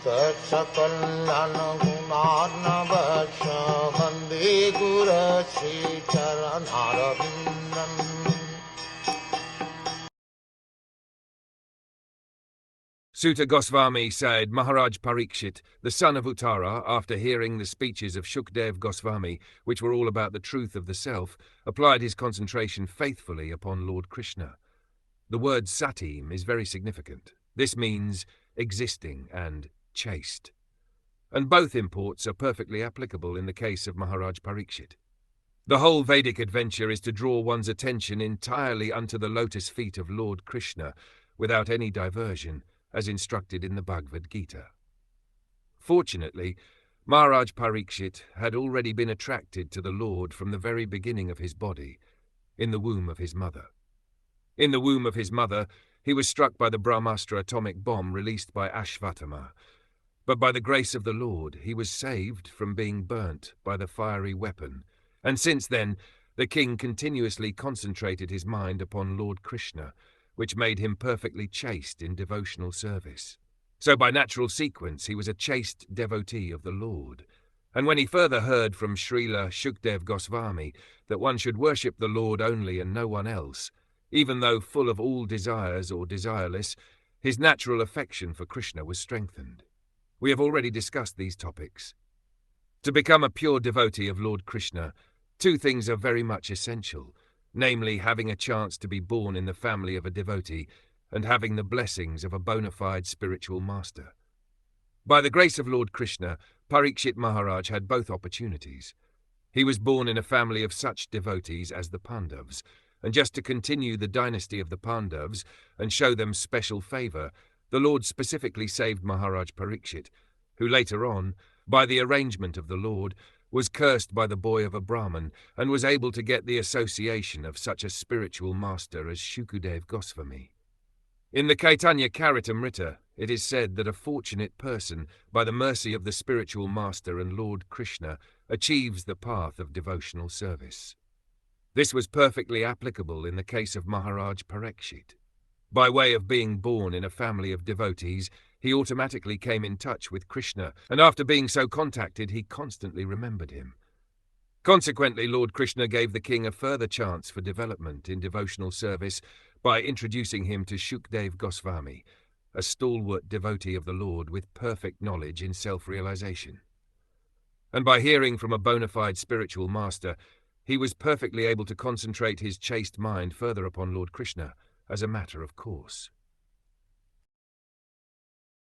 Sakal Gunaarnavasya Vande Guru Sri Charanaravindan. Sutta Goswami said Maharaj Parikṣit, the son of Uttara, after hearing the speeches of Shukdev Goswami, which were all about the truth of the self, applied his concentration faithfully upon Lord Krishna. The word satim is very significant. This means existing and chaste. And both imports are perfectly applicable in the case of Maharaj Parikṣit. The whole Vedic adventure is to draw one's attention entirely unto the lotus feet of Lord Krishna, without any diversion, as instructed in the Bhagavad Gita. Fortunately, Maharaj Parikṣit had already been attracted to the Lord from the very beginning of his body, in the womb of his mother. In the womb of his mother, he was struck by the Brahmastra atomic bomb released by Ashvatthama, but by the grace of the Lord he was saved from being burnt by the fiery weapon, and since then the king continuously concentrated his mind upon Lord Krishna, which made him perfectly chaste in devotional service. So by natural sequence he was a chaste devotee of the Lord. And when he further heard from Srila Shukdev Goswami that one should worship the Lord only and no one else, even though full of all desires or desireless, his natural affection for Krishna was strengthened. We have already discussed these topics. To become a pure devotee of Lord Krishna, two things are very much essential, namely having a chance to be born in the family of a devotee and having the blessings of a bona fide spiritual master. By the grace of Lord Krishna, Parikṣit Maharaj had both opportunities. He was born in a family of such devotees as the Pandavas, and just to continue the dynasty of the Pandavas and show them special favor, the Lord specifically saved Maharaj Parikṣit, who later on, by the arrangement of the Lord, was cursed by the boy of a Brahmin and was able to get the association of such a spiritual master as Shukdev Goswami. In the Caitanya Charitamrita, it is said that a fortunate person, by the mercy of the spiritual master and Lord Krishna, achieves the path of devotional service. This was perfectly applicable in the case of Maharaj Parikṣit. By way of being born in a family of devotees, he automatically came in touch with Krishna, and after being so contacted, he constantly remembered him. Consequently, Lord Krishna gave the king a further chance for development in devotional service by introducing him to Shukdev Goswami, a stalwart devotee of the Lord with perfect knowledge in self-realization. And by hearing from a bona fide spiritual master, he was perfectly able to concentrate his chaste mind further upon Lord Krishna, as a matter of course.